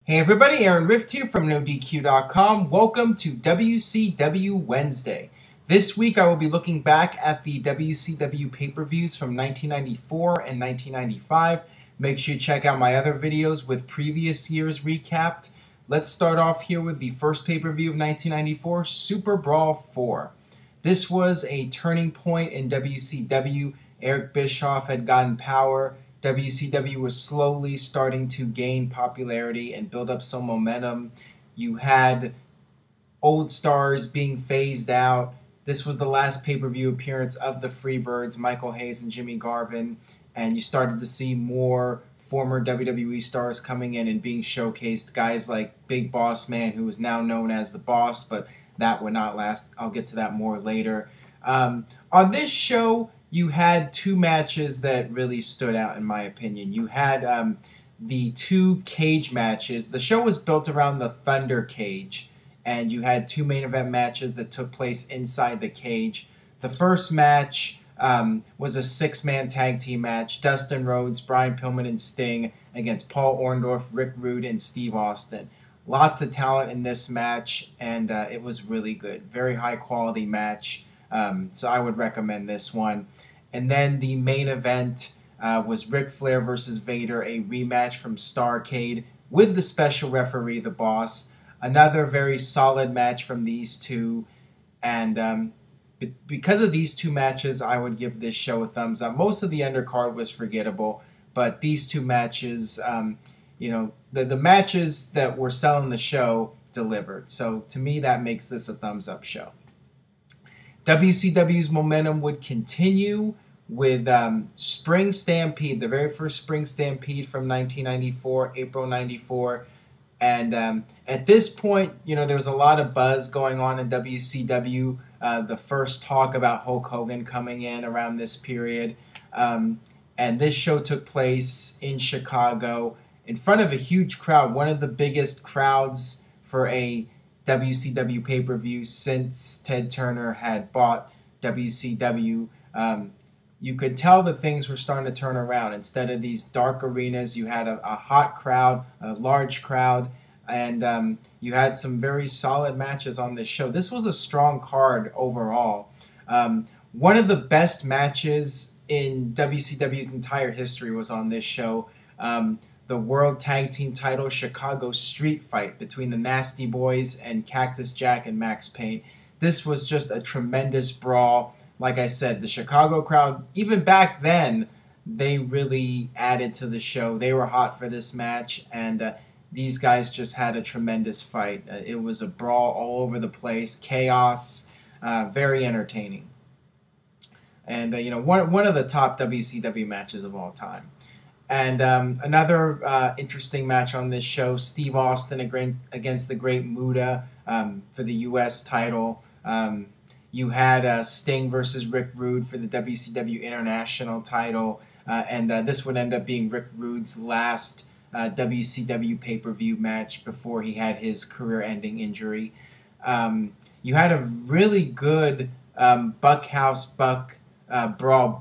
Hey everybody, Aaron Rift here from NoDQ.com. Welcome to WCW Wednesday. This week I will be looking back at the WCW pay-per-views from 1994 and 1995. Make sure you check out my other videos with previous years recapped. Let's start off here with the first pay-per-view of 1994, SuperBrawl IV. This was a turning point in WCW. Eric Bischoff had gotten power. WCW was slowly starting to gain popularity and build up some momentum. You had old stars being phased out. This was the last pay-per-view appearance of the Freebirds, Michael Hayes and Jimmy Garvin, and you started to see more former WWE stars coming in and being showcased. Guys like Big Boss Man, who is now known as The Boss, but that would not last. I'll get to that more later. On this show, you had two matches that really stood out, in my opinion. You had the two cage matches. The show was built around the Thunder Cage, and you had two main event matches that took place inside the cage. The first match was a six-man tag team match. Dustin Rhodes, Brian Pillman, and Sting against Paul Orndorff, Rick Rude, and Steve Austin. Lots of talent in this match, and it was really good. Very high-quality match. So I would recommend this one. And then the main event was Ric Flair versus Vader, a rematch from Starrcade with the special referee, The Boss. Another very solid match from these two. And because of these two matches, I would give this show a thumbs up. Most of the undercard was forgettable, but these two matches, the matches that were selling the show delivered. So to me, that makes this a thumbs up show. WCW's momentum would continue with Spring Stampede, the very first Spring Stampede from 1994, April 94. And at this point, there was a lot of buzz going on in WCW. The first talk about Hulk Hogan coming in around this period. And this show took place in Chicago in front of a huge crowd, one of the biggest crowds for a WCW pay-per-view since Ted Turner had bought WCW. You could tell that things were starting to turn around. Instead of these dark arenas, you had a hot crowd, a large crowd, and you had some very solid matches on this show. This was a strong card overall. One of the best matches in WCW's entire history was on this show. The World Tag Team title Chicago Street Fight between the Nasty Boys and Cactus Jack and Max Payne. This was just a tremendous brawl. Like I said, the Chicago crowd, even back then, they really added to the show. They were hot for this match, and these guys just had a tremendous fight. It was a brawl all over the place, chaos, very entertaining. And, one of the top WCW matches of all time. And another interesting match on this show, Steve Austin against the Great Muta for the U.S. title. You had Sting versus Rick Rude for the WCW International title. And this would end up being Rick Rude's last WCW pay-per-view match before he had his career-ending injury. You had a really good Bunkhouse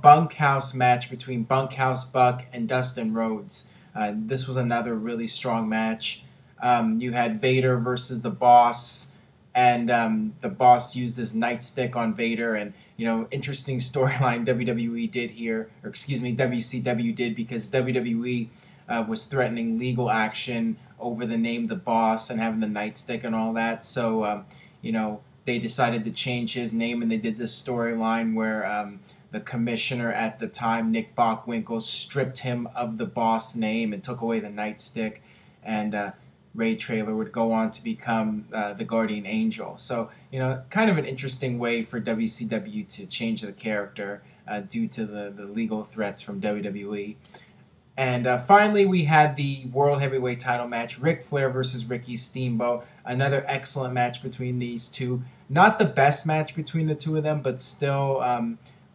Bunkhouse match between Bunkhouse Buck and Dustin Rhodes. This was another really strong match. You had Vader versus The Boss, and The Boss used his nightstick on Vader, and interesting storyline WWE did here, or excuse me, WCW did, because WWE was threatening legal action over the name The Boss and having the nightstick and all that. So they decided to change his name, and they did this storyline where the commissioner at the time, Nick Bockwinkel, stripped him of the Boss name and took away the nightstick, and Ray Traylor would go on to become the Guardian Angel. So, kind of an interesting way for WCW to change the character due to the legal threats from WWE. And finally, we had the World Heavyweight title match, Ric Flair versus Ricky Steamboat. Another excellent match between these two. Not the best match between the two of them, but still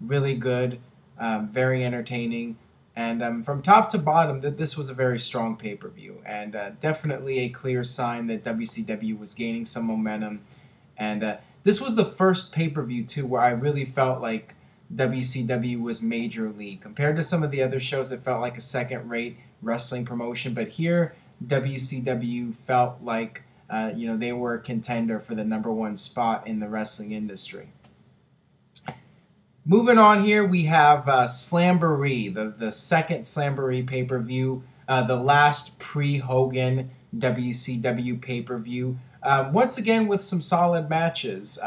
really good, very entertaining. And from top to bottom, this was a very strong pay-per-view. And definitely a clear sign that WCW was gaining some momentum. And this was the first pay-per-view, too, where I really felt like WCW was major league. Compared to some of the other shows, it felt like a second-rate wrestling promotion. But here, WCW felt like they were a contender for the #1 spot in the wrestling industry. Moving on here, we have Slamboree, the second Slamboree pay-per-view, the last pre-Hogan WCW pay-per-view. Once again with some solid matches.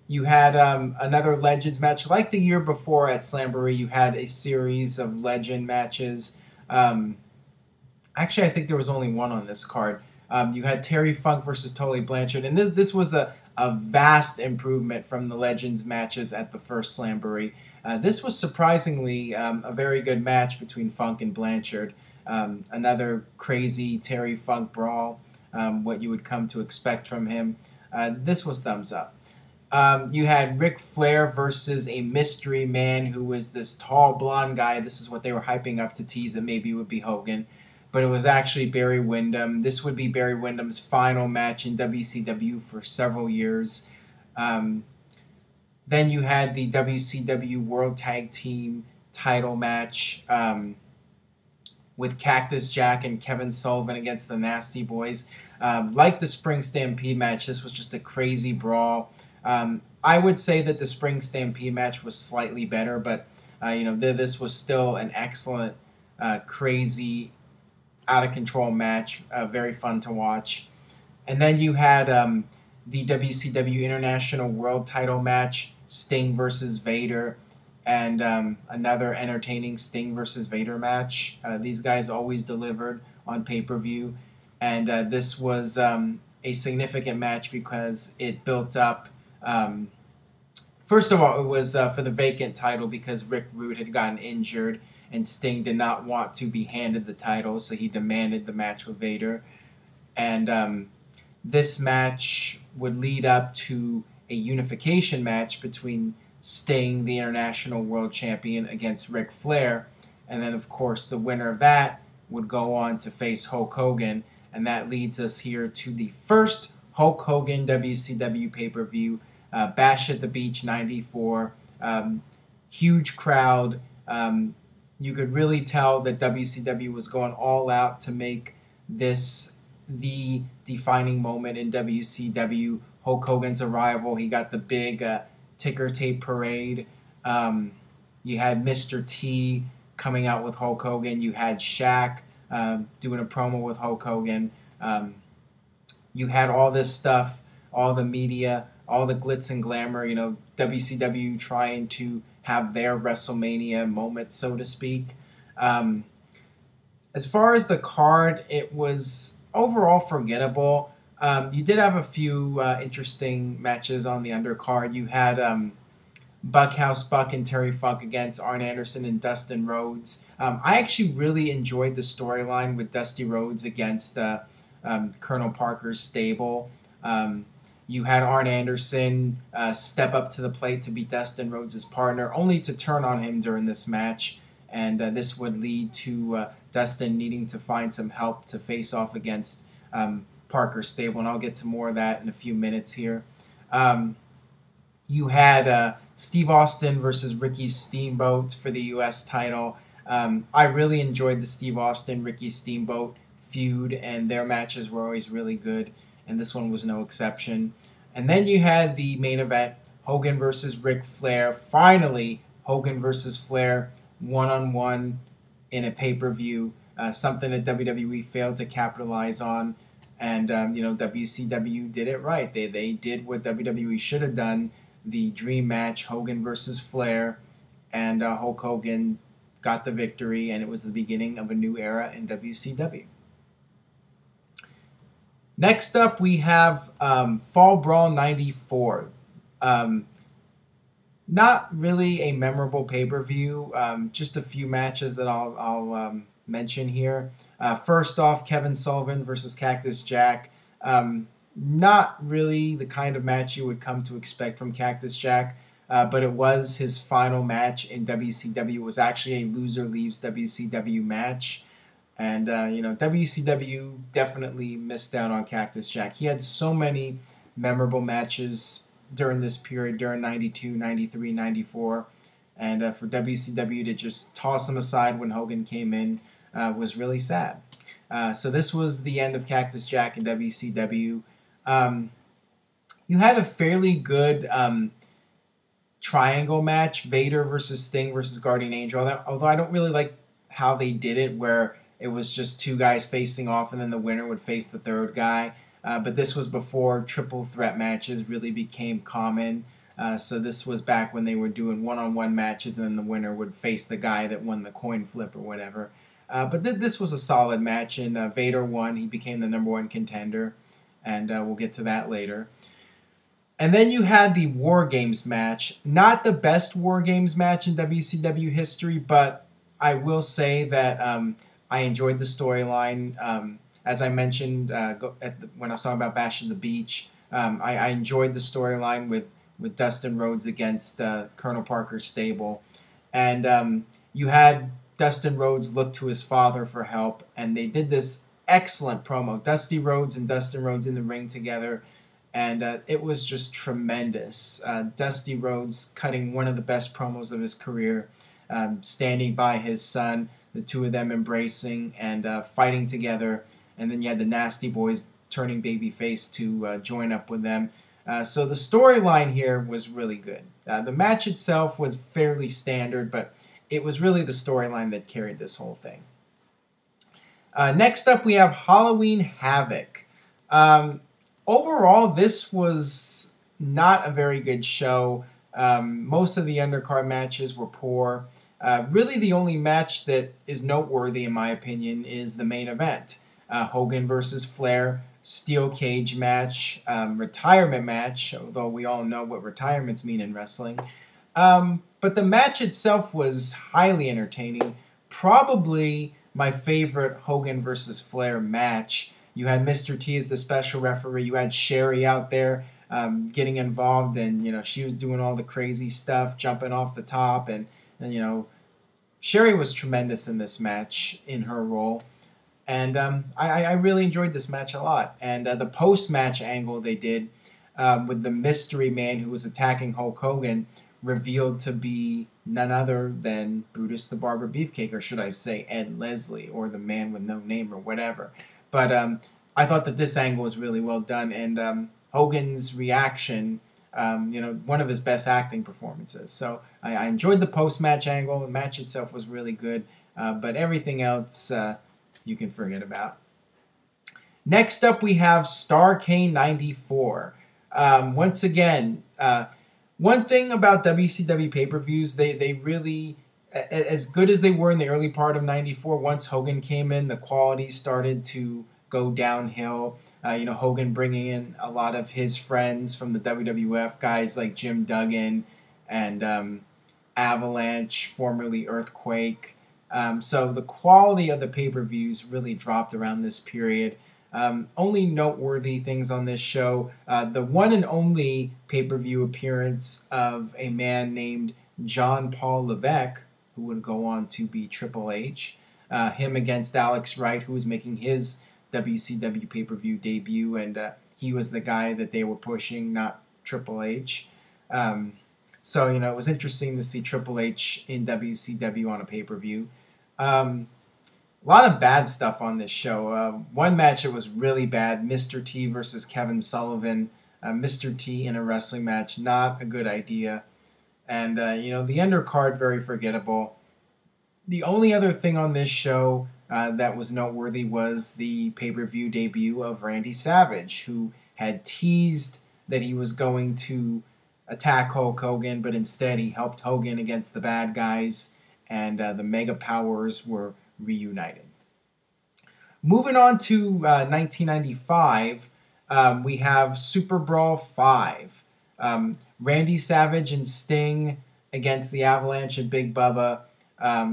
You had another Legends match. Like the year before at Slamboree, you had a series of Legend matches. Actually, I think there was only one on this card. You had Terry Funk versus Tully Blanchard, and this was a vast improvement from the Legends matches at the first Slamboree. This was surprisingly a very good match between Funk and Blanchard. Another crazy Terry Funk brawl, what you would come to expect from him. This was thumbs up. You had Ric Flair versus a mystery man who was this tall blonde guy. This is what they were hyping up to tease that maybe it would be Hogan. But it was actually Barry Windham. This would be Barry Windham's final match in WCW for several years. Then you had the WCW World Tag Team title match with Cactus Jack and Kevin Sullivan against the Nasty Boys. Like the Spring Stampede match, this was just a crazy brawl. I would say that the Spring Stampede match was slightly better, but this was still an excellent, crazy, out-of-control match, very fun to watch. And then you had the WCW International World Title match, Sting versus Vader, and another entertaining Sting versus Vader match. These guys always delivered on pay-per-view, and this was a significant match because it built up. First of all, it was for the vacant title because Rick Rude had gotten injured, and Sting did not want to be handed the title, so he demanded the match with Vader. And this match would lead up to a unification match between Sting, the International World Champion, against Ric Flair. And then, of course, the winner of that would go on to face Hulk Hogan. And that leads us here to the first Hulk Hogan WCW pay-per-view, Bash at the Beach 94. Huge crowd. You could really tell that WCW was going all out to make this the defining moment in WCW. Hulk Hogan's arrival. He got the big ticker tape parade. You had Mr. T coming out with Hulk Hogan. You had Shaq doing a promo with Hulk Hogan. You had all this stuff, all the media, all the glitz and glamour, WCW trying to have their WrestleMania moment, so to speak. As far as the card, it was overall forgettable. You did have a few interesting matches on the undercard. You had Buckhouse Buck and Terry Funk against Arn Anderson and Dustin Rhodes. I actually really enjoyed the storyline with Dusty Rhodes against Colonel Parker's stable. You had Arn Anderson step up to the plate to be Dustin Rhodes' partner, only to turn on him during this match. And this would lead to Dustin needing to find some help to face off against Parker's stable. And I'll get to more of that in a few minutes here. You had Steve Austin versus Ricky Steamboat for the U.S. title. I really enjoyed the Steve Austin-Ricky Steamboat feud, and their matches were always really good. And this one was no exception. And then you had the main event, Hogan versus Ric Flair. Finally, Hogan versus Flair, one-on-one in a pay-per-view, something that WWE failed to capitalize on. And, WCW did it right. They did what WWE should have done, the dream match, Hogan versus Flair, and Hulk Hogan got the victory, and it was the beginning of a new era in WCW. Next up, we have Fall Brawl 94. Not really a memorable pay-per-view, just a few matches that I'll mention here. First off, Kevin Sullivan versus Cactus Jack. Not really the kind of match you would come to expect from Cactus Jack, but it was his final match in WCW. It was actually a loser leaves WCW match. And, WCW definitely missed out on Cactus Jack. He had so many memorable matches during this period, during 92, 93, 94. And for WCW to just toss him aside when Hogan came in was really sad. So this was the end of Cactus Jack in WCW. You had a fairly good triangle match, Vader versus Sting versus Guardian Angel, although I don't really like how they did it, where it was just two guys facing off and then the winner would face the third guy. But this was before triple threat matches really became common. So this was back when they were doing one-on-one matches and then the winner would face the guy that won the coin flip or whatever. But this was a solid match, and Vader won. He became the #1 contender, and we'll get to that later. And then you had the War Games match. Not the best War Games match in WCW history, but I will say that I enjoyed the storyline. As I mentioned when I was talking about Bash at the Beach, I enjoyed the storyline with Dustin Rhodes against Colonel Parker's stable. And you had Dustin Rhodes look to his father for help, and they did this excellent promo. Dusty Rhodes and Dustin Rhodes in the ring together. And it was just tremendous. Dusty Rhodes cutting one of the best promos of his career, standing by his son, the two of them embracing and fighting together. And then you had the Nasty Boys turning babyface to join up with them. So the storyline here was really good. The match itself was fairly standard, but it was really the storyline that carried this whole thing. Next up, we have Halloween Havoc. Overall, this was not a very good show. Most of the undercard matches were poor. Really, the only match that is noteworthy, in my opinion, is the main event. Hogan versus Flair, steel cage match, retirement match, although we all know what retirements mean in wrestling. But the match itself was highly entertaining. Probably my favorite Hogan versus Flair match. You had Mr. T as the special referee. You had Sherry out there getting involved, and she was doing all the crazy stuff, jumping off the top, and Sherry was tremendous in this match in her role, and I really enjoyed this match a lot. And the post-match angle they did with the mystery man who was attacking Hulk Hogan revealed to be none other than Brutus the Barber Beefcake, or should I say Ed Leslie, or the man with no name, or whatever. But I thought that this angle was really well done, and Hogan's reaction, one of his best acting performances. So I enjoyed the post-match angle. The match itself was really good, but everything else you can forget about. Next up, we have Starrcade 94. Once again, one thing about WCW pay-per-views, they really, as good as they were in the early part of 94, once Hogan came in, the quality started to go downhill. Hogan bringing in a lot of his friends from the WWF, guys like Jim Duggan and Avalanche, formerly Earthquake. So the quality of the pay-per-views really dropped around this period. Only noteworthy things on this show, the one and only pay-per-view appearance of a man named John Paul Levesque, who would go on to be Triple H. Him against Alex Wright, who was making his WCW pay-per-view debut, and he was the guy that they were pushing, not Triple H. So, it was interesting to see Triple H in WCW on a pay-per-view. A lot of bad stuff on this show. One match that was really bad, Mr. T versus Kevin Sullivan. Mr. T in a wrestling match, not a good idea. And, the undercard, very forgettable. The only other thing on this show that was noteworthy was the pay-per-view debut of Randy Savage, who had teased that he was going to attack Hulk Hogan, but instead he helped Hogan against the bad guys, and the Mega Powers were reunited. Moving on to 1995, we have SuperBrawl V. Randy Savage and Sting against the Avalanche and Big Bubba.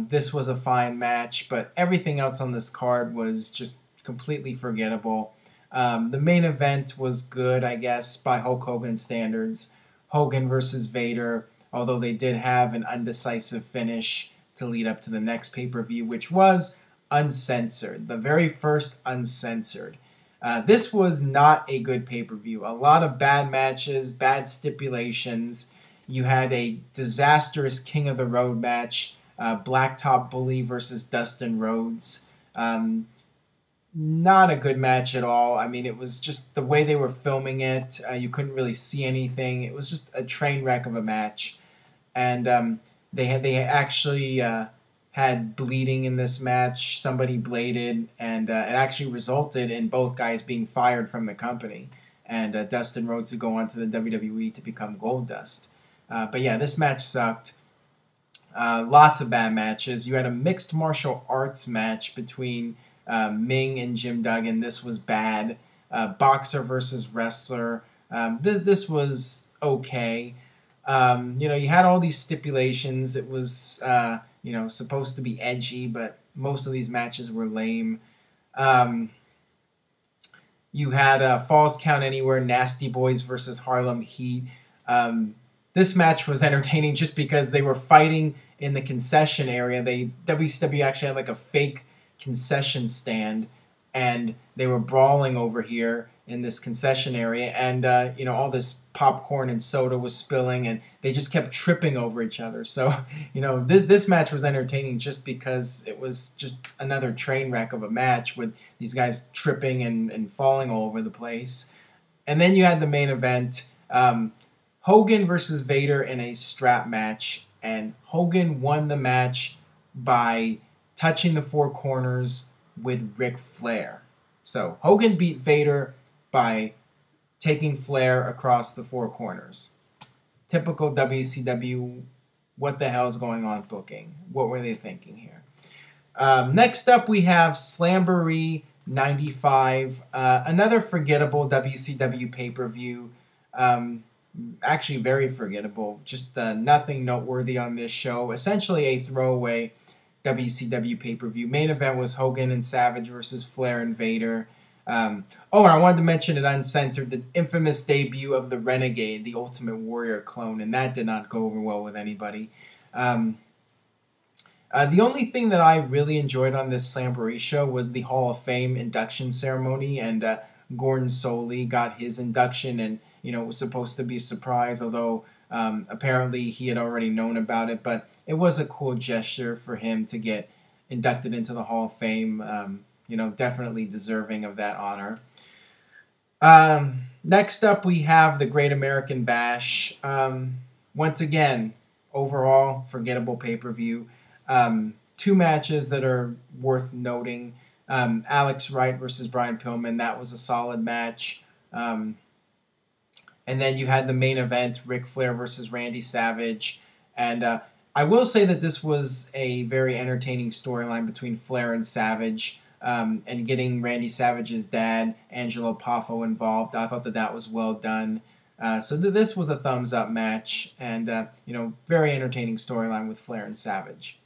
This was a fine match, but everything else on this card was just completely forgettable. The main event was good, I guess, by Hulk Hogan standards. Hogan versus Vader, although they did have an undecisive finish to lead up to the next pay-per-view, which was Uncensored, the very first Uncensored. This was not a good pay-per-view. A lot of bad matches, bad stipulations. You had a disastrous King of the Road match, Blacktop Bully versus Dustin Rhodes. Not a good match at all. I mean, it was just the way they were filming it. You couldn't really see anything. It was just a train wreck of a match, and they actually had bleeding in this match. Somebody bladed, and it actually resulted in both guys being fired from the company, and Dustin Rhodes to go on to the WWE to become Goldust. But yeah, this match sucked. Lots of bad matches. You had a mixed martial arts match between Ming and Jim Duggan. This was bad. Boxer versus wrestler. This was okay. You had all these stipulations. It was, supposed to be edgy, but most of these matches were lame. You had Falls Count Anywhere, Nasty Boys versus Harlem Heat. This match was entertaining just because they were fighting in the concession area. WCW actually had like a fake concession stand, and they were brawling over here in this concession area, and all this popcorn and soda was spilling, and they just kept tripping over each other. So this match was entertaining just because it was just another train wreck of a match with these guys tripping and falling all over the place. And then you had the main event, Hogan versus Vader in a strap match, and Hogan won the match by touching the four corners with Ric Flair. So Hogan beat Vader by taking Flair across the four corners. Typical WCW, what the hell is going on booking? What were they thinking here? Next up, we have Slamboree 95, another forgettable WCW pay-per-view. Actually very forgettable. Just nothing noteworthy on this show. Essentially a throwaway WCW pay-per-view. Main event was Hogan and Savage versus Flair and Vader. And I wanted to mention at Uncensored the infamous debut of the Renegade, the Ultimate Warrior clone, and that did not go over well with anybody. The only thing that I really enjoyed on this Slamboree show was the Hall of Fame induction ceremony, and Gordon Soley got his induction, and it was supposed to be a surprise, although apparently he had already known about it, but it was a cool gesture for him to get inducted into the Hall of Fame. Definitely deserving of that honor. Next up, we have the Great American Bash. Once again, overall, forgettable pay-per-view. Two matches that are worth noting. Alex Wright versus Brian Pillman, that was a solid match. And then you had the main event, Ric Flair versus Randy Savage. And I will say that this was a very entertaining storyline between Flair and Savage, and getting Randy Savage's dad, Angelo Poffo, involved. I thought that was well done. So this was a thumbs-up match, and very entertaining storyline with Flair and Savage.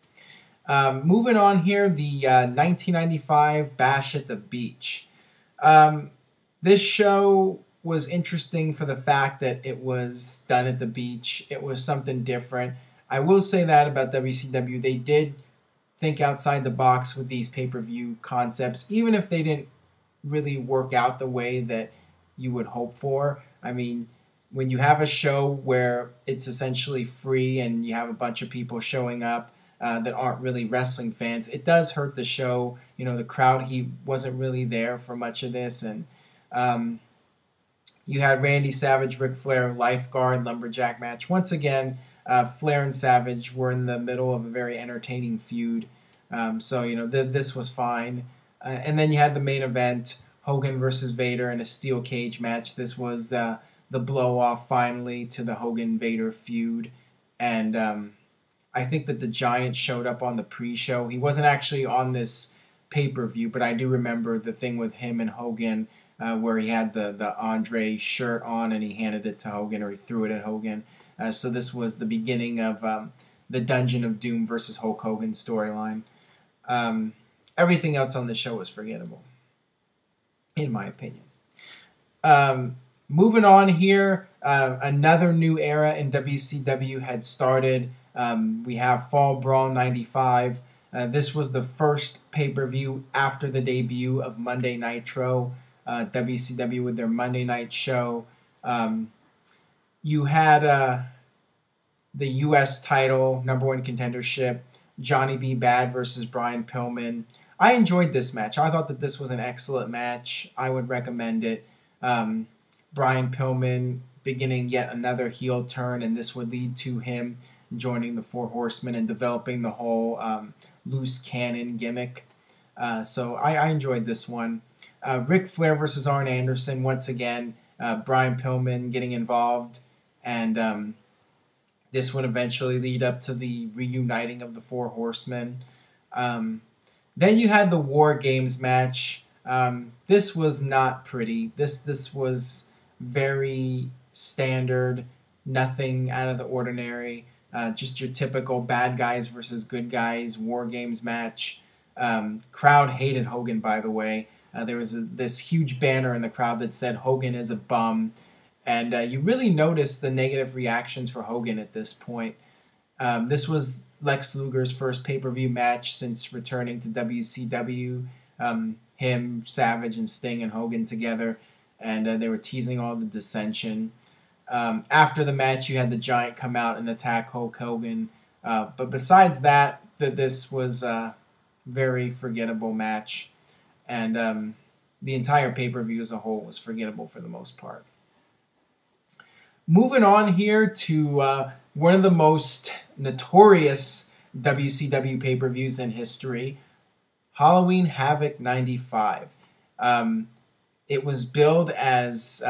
Moving on here, the 1995 Bash at the Beach. This show was interesting for the fact that it was done at the beach. It was something different. I will say that about WCW. They did think outside the box with these pay-per-view concepts, even if they didn't really work out the way that you would hope for. I mean, when you have a show where it's essentially free and you have a bunch of people showing up that aren't really wrestling fans, it does hurt the show. The crowd, he wasn't really there for much of this, and you had Randy Savage, Ric Flair, Lifeguard, Lumberjack match. Once again, Flair and Savage were in the middle of a very entertaining feud. This was fine. And then you had the main event, Hogan versus Vader in a steel cage match. This was the blow-off finally to the Hogan-Vader feud. And I think that the Giant showed up on the pre-show. He wasn't actually on this pay-per-view, but I do remember the thing with him and Hogan, where he had the Andre shirt on and he handed it to Hogan, or he threw it at Hogan. So this was the beginning of the Dungeon of Doom versus Hulk Hogan storyline. Everything else on the show was forgettable, in my opinion. Moving on here, another new era in WCW had started. We have Fall Brawl 95. This was the first pay-per-view after the debut of Monday Nitro. WCW with their Monday night show. You had the U.S. title, number one contendership, Johnny B. Bad versus Brian Pillman. I enjoyed this match. I thought that this was an excellent match. I would recommend it. Brian Pillman beginning yet another heel turn, and this would lead to him joining the Four Horsemen and developing the whole loose cannon gimmick. So I enjoyed this one. Ric Flair versus Arn Anderson, once again. Brian Pillman getting involved, and this would eventually lead up to the reuniting of the Four Horsemen. Then you had the War Games match. This was not pretty. This was very standard, nothing out of the ordinary. Just your typical bad guys versus good guys War Games match. Crowd hated Hogan, by the way. There was this huge banner in the crowd that said Hogan is a bum. And you really noticed the negative reactions for Hogan at this point. This was Lex Luger's first pay-per-view match since returning to WCW. Him, Savage, and Sting and Hogan together. And they were teasing all the dissension. After the match, you had the Giant come out and attack Hulk Hogan. But besides that, this was a very forgettable match. And the entire pay-per-view as a whole was forgettable for the most part. Moving on here to one of the most notorious WCW pay-per-views in history, Halloween Havoc 95. It was billed as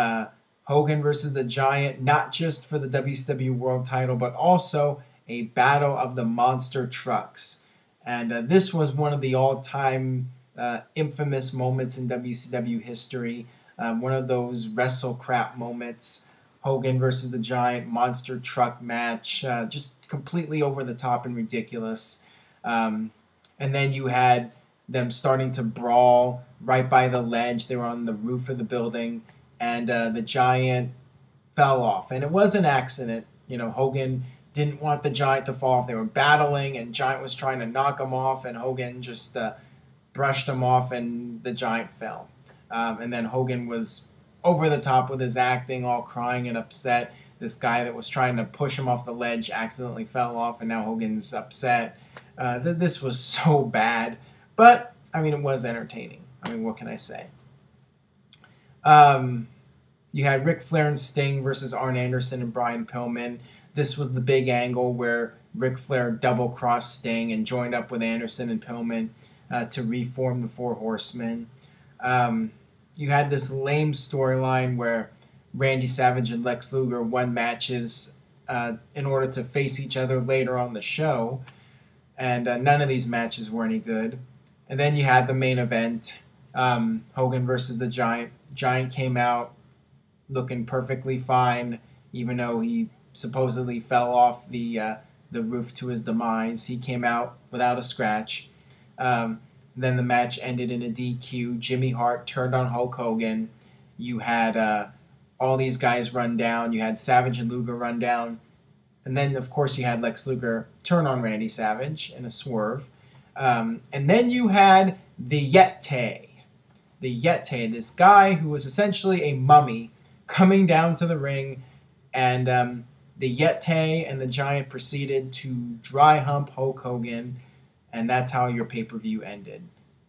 Hogan versus the Giant, not just for the WCW World title, but also a battle of the monster trucks. And this was one of the all-time infamous moments in WCW history. One of those wrestle crap moments. Hogan versus the Giant monster truck match. Just completely over the top and ridiculous. And then you had them starting to brawl right by the ledge. They were on the roof of the building. And the Giant fell off. And it was an accident. You know, Hogan didn't want the Giant to fall off. They were battling, and Giant was trying to knock him off, and Hogan just brushed him off, and the Giant fell. And then Hogan was over the top with his acting, all crying and upset. This guy that was trying to push him off the ledge accidentally fell off, and now Hogan's upset. This was so bad. But, I mean, it was entertaining. I mean, what can I say? You had Ric Flair and Sting versus Arn Anderson and Brian Pillman. This was the big angle where Ric Flair double-crossed Sting and joined up with Anderson and Pillman to reform the Four Horsemen. You had this lame storyline where Randy Savage and Lex Luger won matches in order to face each other later on the show. And none of these matches were any good. And then you had the main event, Hogan versus the Giant. Giant came out looking perfectly fine, even though he supposedly fell off the roof to his demise. He came out without a scratch. Then the match ended in a DQ. Jimmy Hart turned on Hulk Hogan. You had all these guys run down. You had Savage and Luger run down. And then, of course, you had Lex Luger turn on Randy Savage in a swerve. And then you had the Yeti. The Yeti, this guy who was essentially a mummy coming down to the ring. And the Yeti and the Giant proceeded to dry hump Hulk Hogan. And that's how your pay-per-view ended.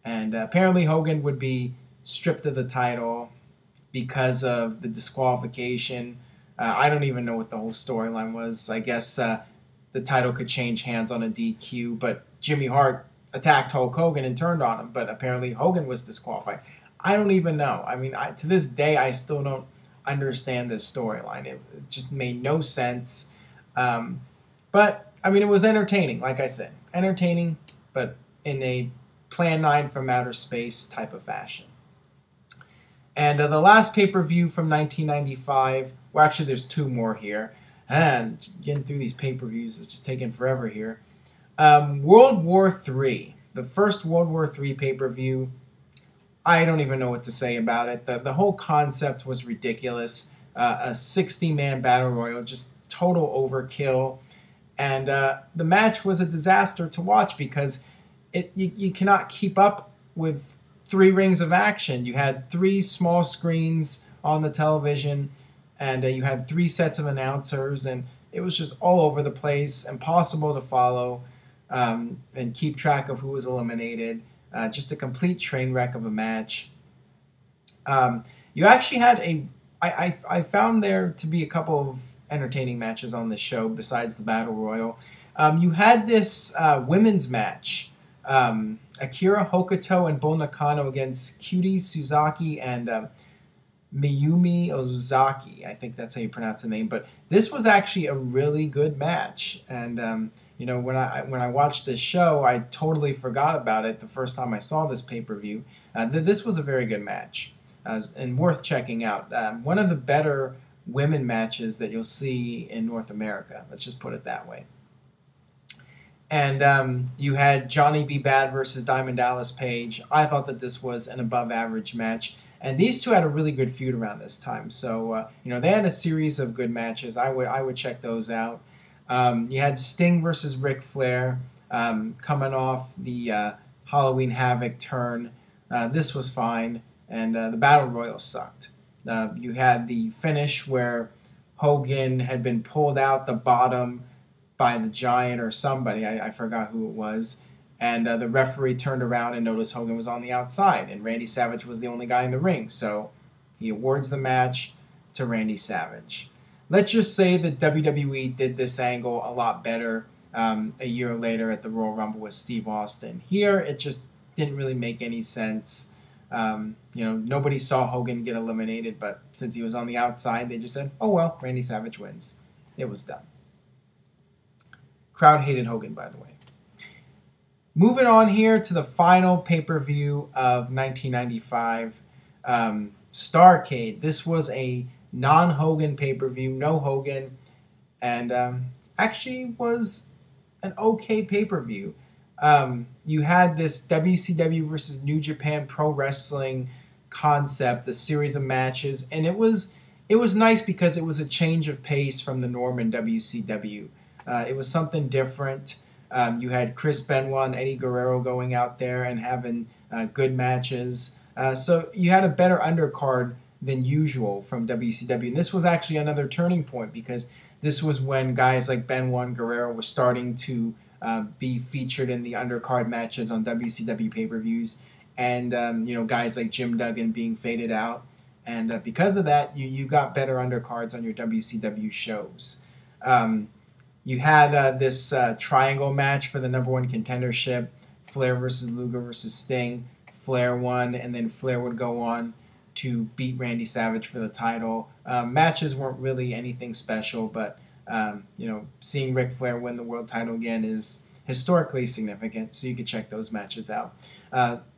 And apparently Hogan would be stripped of the title because of the disqualification. I don't even know what the whole storyline was. I guess the title could change hands on a DQ, but Jimmy Hart attacked Hulk Hogan and turned on him, but apparently Hogan was disqualified. I don't even know. I mean, to this day, I still don't understand this storyline. It just made no sense. But, I mean, it was entertaining, like I said. Entertaining, but in a Plan 9 from outer space type of fashion. And the last pay-per-view from 1995, well, actually, there's two more here. And getting through these pay-per-views is just taking forever here. World War III, the first World War III pay-per-view. I don't even know what to say about it. The whole concept was ridiculous. A 60-man battle royal, just total overkill. And the match was a disaster to watch because you cannot keep up with 3 rings of action. You had 3 small screens on the television, and you had 3 sets of announcers, and it was just all over the place, impossible to follow and keep track of who was eliminated. Just a complete train wreck of a match. You actually had I found there to be a couple of entertaining matches on this show besides the Battle Royal. You had this women's match. Akira Hokuto and Bull Nakano against Cutie Suzaki and Miyumi Ozaki. I think that's how you pronounce the name. But this was actually a really good match. And you know, when I watched this show, I totally forgot about it the first time I saw this pay-per-view. This was a very good match and worth checking out. One of the better women matches that you'll see in North America. Let's just put it that way. And you had Johnny B. Bad versus Diamond Dallas Page. I thought that this was an above-average match. And these two had a really good feud around this time. So, you know, they had a series of good matches. I would check those out. You had Sting versus Ric Flair coming off the Halloween Havoc turn. This was fine. And the Battle Royal sucked. You had the finish where Hogan had been pulled out the bottom by the Giant or somebody. I forgot who it was. And the referee turned around and noticed Hogan was on the outside. And Randy Savage was the only guy in the ring. So he awards the match to Randy Savage. Let's just say that WWE did this angle a lot better a year later at the Royal Rumble with Steve Austin. Here, it just didn't really make any sense. You know, nobody saw Hogan get eliminated, but since he was on the outside, they just said, oh well, Randy Savage wins. It was done. Crowd hated Hogan, by the way. Moving on here to the final pay-per-view of 1995, Starrcade. This was a non-Hogan pay-per-view, no Hogan, and actually was an okay pay-per-view. You had this WCW versus New Japan Pro Wrestling concept, a series of matches, and it was nice because it was a change of pace from the norm in WCW. It was something different. You had Chris Benoit and Eddie Guerrero going out there and having good matches. So you had a better undercard than usual from WCW. And this was actually another turning point because this was when guys like Benoit and Guerrero were starting to be featured in the undercard matches on WCW pay-per-views. And, you know, guys like Jim Duggan being faded out. And because of that, you got better undercards on your WCW shows. You had this triangle match for the #1 contendership, Flair versus Luger versus Sting. Flair won, and then Flair would go on to beat Randy Savage for the title. Matches weren't really anything special, but you know, seeing Ric Flair win the world title again is historically significant, so you can check those matches out.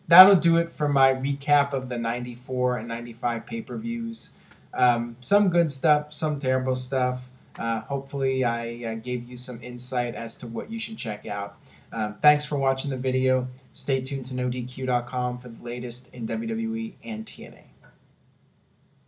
That'll do it for my recap of the 94 and 95 pay-per-views. Some good stuff, some terrible stuff. Hopefully I gave you some insight as to what you should check out. Thanks for watching the video. Stay tuned to NoDQ.com for the latest in WWE and TNA.